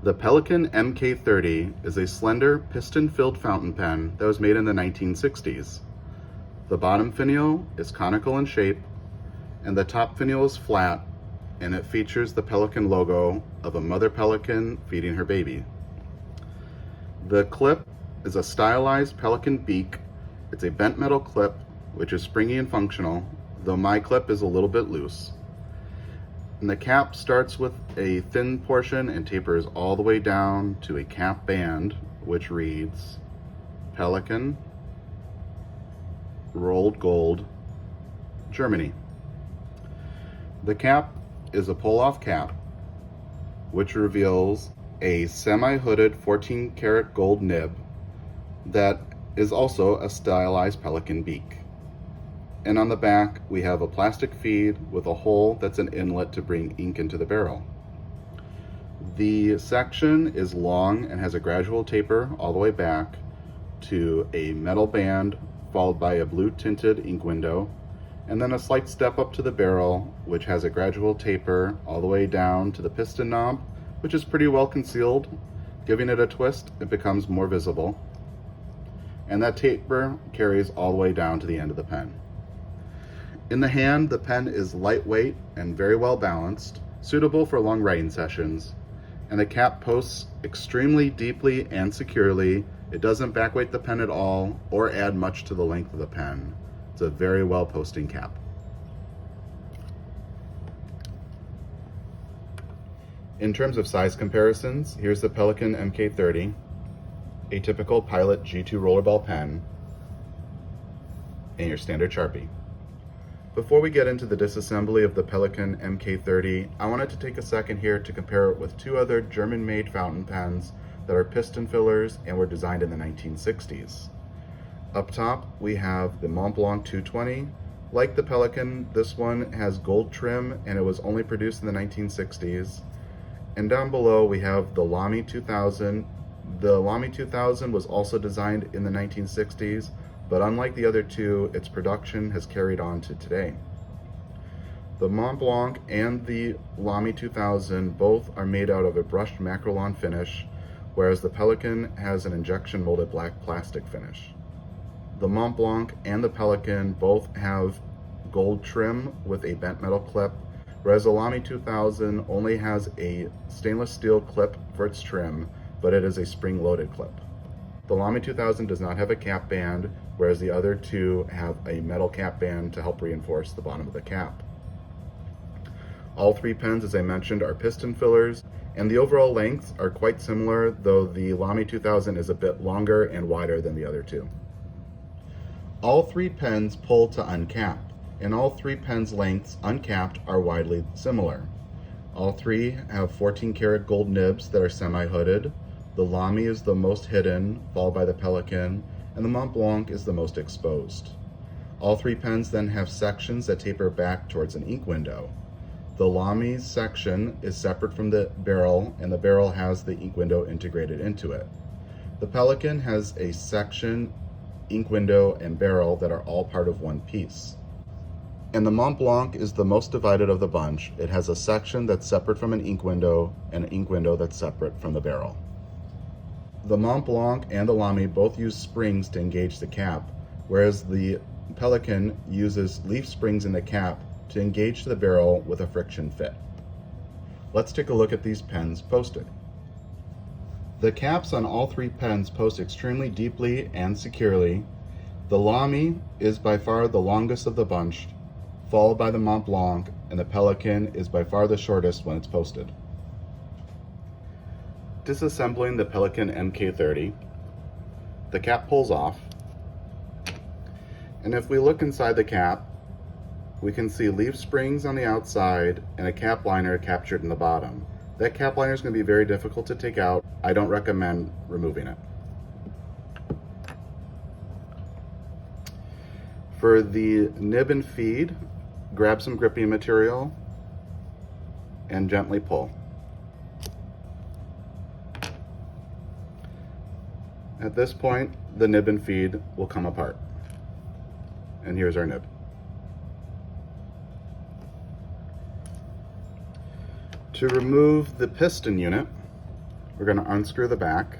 The Pelican MK30 is a slender, piston-filled fountain pen that was made in the 1960s. The bottom finial is conical in shape, and the top finial is flat, and it features the Pelican logo of a mother pelican feeding her baby. The clip is a stylized Pelican beak. It's a bent metal clip, which is springy and functional, though my clip is a little bit loose. And the cap starts with a thin portion and tapers all the way down to a cap band, which reads Pelican, Rolled Gold, Germany. The cap is a pull-off cap, which reveals a semi-hooded 14-karat gold nib that is also a stylized Pelican beak. And on the back, we have a plastic feed with a hole that's an inlet to bring ink into the barrel. The section is long and has a gradual taper all the way back to a metal band, followed by a blue tinted ink window, and then a slight step up to the barrel, which has a gradual taper all the way down to the piston knob, which is pretty well concealed. Giving it a twist, it becomes more visible. And that taper carries all the way down to the end of the pen. In the hand, the pen is lightweight and very well balanced, suitable for long writing sessions, and the cap posts extremely deeply and securely. It doesn't backweight the pen at all or add much to the length of the pen. It's a very well posting cap. In terms of size comparisons, here's the Pelican MK30, a typical Pilot G2 rollerball pen, and your standard Sharpie. Before we get into the disassembly of the Pelican MK30, I wanted to take a second here to compare it with two other German-made fountain pens that are piston fillers and were designed in the 1960s. Up top, we have the Montblanc 220. Like the Pelican, this one has gold trim and it was only produced in the 1960s. And down below, we have the Lamy 2000. The Lamy 2000 was also designed in the 1960s, but unlike the other two, its production has carried on to today. The Montblanc and the Lamy 2000 both are made out of a brushed Macrolon finish, whereas the Pelican has an injection molded black plastic finish. The Montblanc and the Pelican both have gold trim with a bent metal clip, whereas the Lamy 2000 only has a stainless steel clip for its trim, but it is a spring-loaded clip. The Lamy 2000 does not have a cap band, whereas the other two have a metal cap band to help reinforce the bottom of the cap. All three pens, as I mentioned, are piston fillers, and the overall lengths are quite similar, though the Lamy 2000 is a bit longer and wider than the other two. All three pens pull to uncapped, and all three pens' lengths uncapped are widely similar. All three have 14-karat gold nibs that are semi-hooded. The Lamy is the most hidden, followed by the Pelican, and the Montblanc is the most exposed. All three pens then have sections that taper back towards an ink window. The Lamy's section is separate from the barrel, and the barrel has the ink window integrated into it. The Pelican has a section, ink window, and barrel that are all part of one piece. And the Montblanc is the most divided of the bunch. It has a section that's separate from an ink window and an ink window that's separate from the barrel. The Montblanc and the Lamy both use springs to engage the cap, whereas the Pelican uses leaf springs in the cap to engage the barrel with a friction fit. Let's take a look at these pens posted. The caps on all three pens post extremely deeply and securely. The Lamy is by far the longest of the bunch, followed by the Montblanc, and the Pelican is by far the shortest when it's posted. Disassembling the Pelican MK30, the cap pulls off, and if we look inside the cap, we can see leaf springs on the outside and a cap liner captured in the bottom. That cap liner is going to be very difficult to take out. I don't recommend removing it. For the nib and feed, grab some gripping material and gently pull. At this point, the nib and feed will come apart. And here's our nib. To remove the piston unit, We're going to unscrew the back.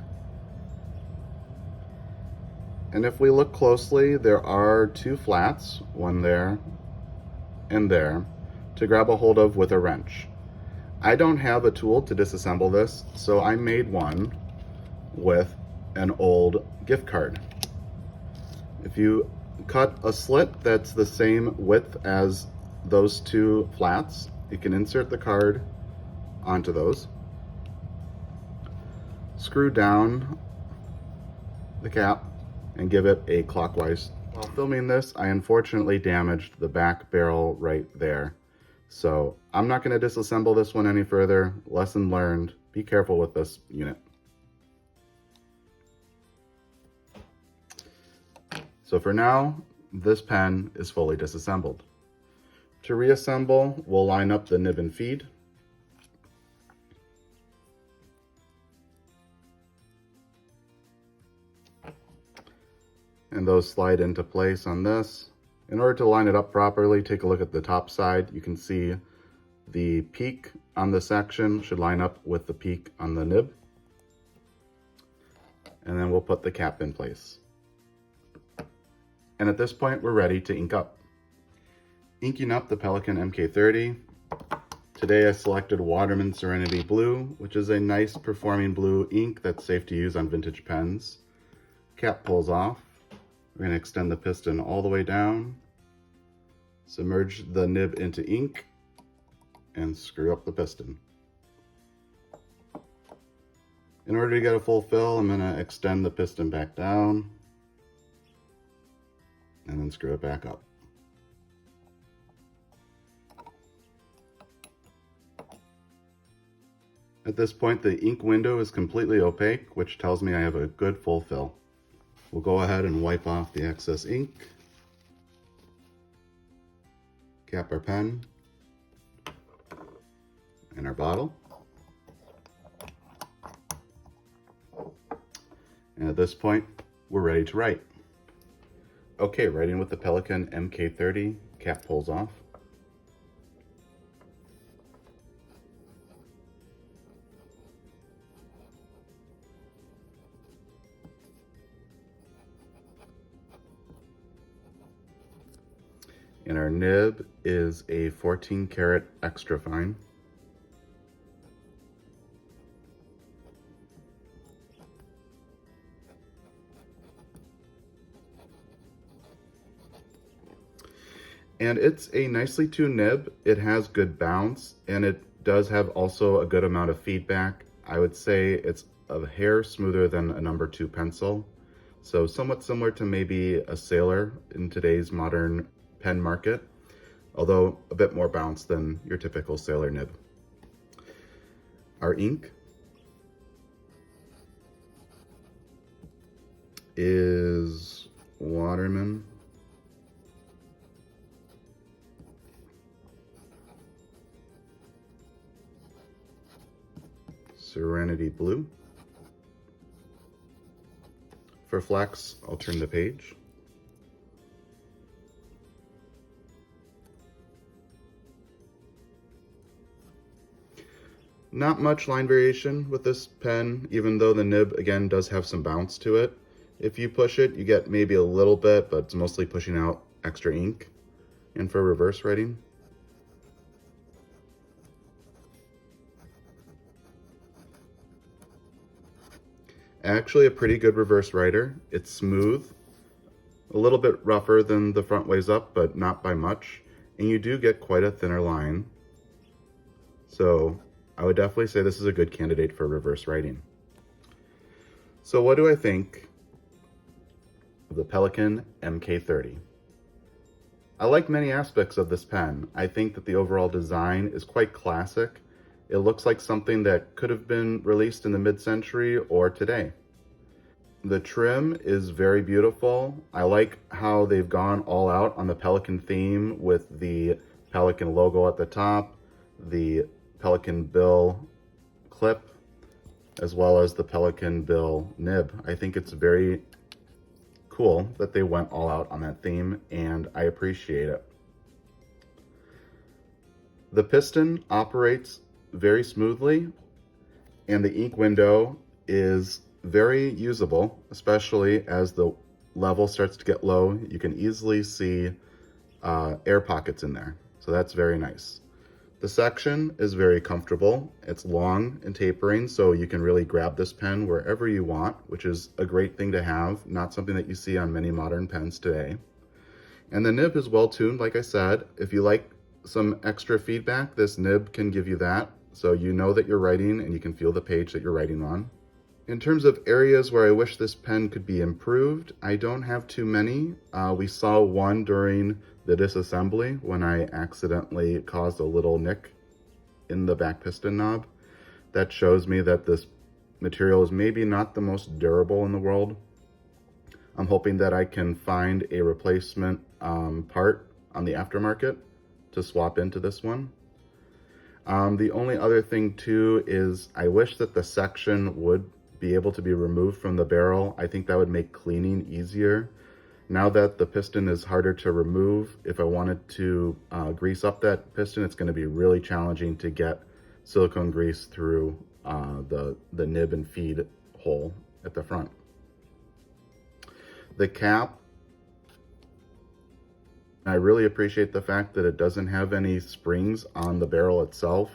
And if we look closely, there are two flats, one there and there, to grab a hold of with a wrench. I don't have a tool to disassemble this, so I made one with an old gift card. If you cut a slit that's the same width as those two flats, you can insert the card onto those, screw down the cap, and give it a clockwise. While filming this, I unfortunately damaged the back barrel right there. So I'm not going to disassemble this one any further. Lesson learned, be careful with this unit. So for now, this pen is fully disassembled. To reassemble, we'll line up the nib and feed. And those slide into place on this. In order to line it up properly, take a look at the top side. You can see the peak on the section should line up with the peak on the nib. And then we'll put the cap in place. And at this point, we're ready to ink up. Inking up the Pelican MK30. Today I selected Waterman Serenity Blue, which is a nice performing blue ink that's safe to use on vintage pens. Cap pulls off. We're going to extend the piston all the way down, submerge the nib into ink, and screw up the piston. In order to get a full fill, I'm going to extend the piston back down and then screw it back up. At this point, the ink window is completely opaque, which tells me I have a good full fill. We'll go ahead and wipe off the excess ink, cap our pen and our bottle. And at this point, we're ready to write. Okay, writing with the Pelican MK30, cap pulls off. And our nib is a 14 karat extra fine. And it's a nicely tuned nib. It has good bounce, and it does have also a good amount of feedback. I would say it's a hair smoother than a number 2 pencil. So somewhat similar to maybe a Sailor in today's modern pen market, although a bit more bounce than your typical Sailor nib. Our ink is Waterman Serenity Blue. For flex, I'll turn the page. Not much line variation with this pen, even though the nib, again, does have some bounce to it. If you push it, you get maybe a little bit, but it's mostly pushing out extra ink. And for reverse writing, actually a pretty good reverse writer. It's smooth, a little bit rougher than the front ways up, but not by much. And you do get quite a thinner line. So I would definitely say this is a good candidate for reverse writing. So what do I think of the Pelican MK30? I like many aspects of this pen. I think that the overall design is quite classic. It looks like something that could have been released in the mid-century or today. The trim is very beautiful. I like how they've gone all out on the Pelican theme with the Pelican logo at the top, the Pelican bill clip, as well as the Pelican bill nib. I think it's very cool that they went all out on that theme, and I appreciate it. The piston operates very smoothly. And the ink window is very usable, especially as the level starts to get low. You can easily see air pockets in there. So that's very nice. The section is very comfortable. It's long and tapering, so you can really grab this pen wherever you want, which is a great thing to have, not something that you see on many modern pens today. And the nib is well tuned, like I said. If you like some extra feedback, this nib can give you that, so you know that you're writing and you can feel the page that you're writing on. In terms of areas where I wish this pen could be improved, I don't have too many. We saw one during the disassembly when I accidentally caused a little nick in the back piston knob. That shows me that this material is maybe not the most durable in the world. I'm hoping that I can find a replacement part on the aftermarket to swap into this one. The only other thing too is I wish that the section would be able to be removed from the barrel. I think that would make cleaning easier. Now that the piston is harder to remove, if I wanted to grease up that piston, it's going to be really challenging to get silicone grease through the nib and feed hole at the front. The cap, I really appreciate the fact that it doesn't have any springs on the barrel itself.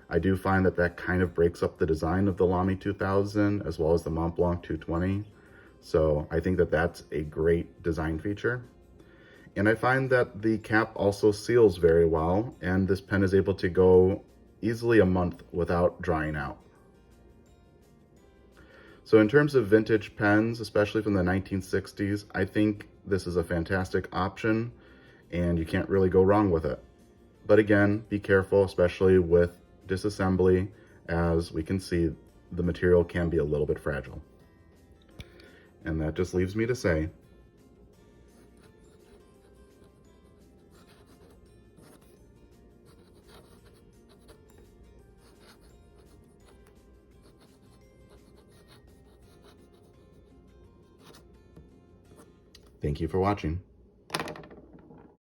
I do find that that kind of breaks up the design of the Lamy 2000 as well as the Montblanc 220. So I think that that's a great design feature. And I find that the cap also seals very well, and this pen is able to go easily a month without drying out. So in terms of vintage pens, especially from the 1960s, I think this is a fantastic option and you can't really go wrong with it. But again, be careful, especially with disassembly, as we can see the material can be a little bit fragile. And that just leaves me to say, thank you for watching.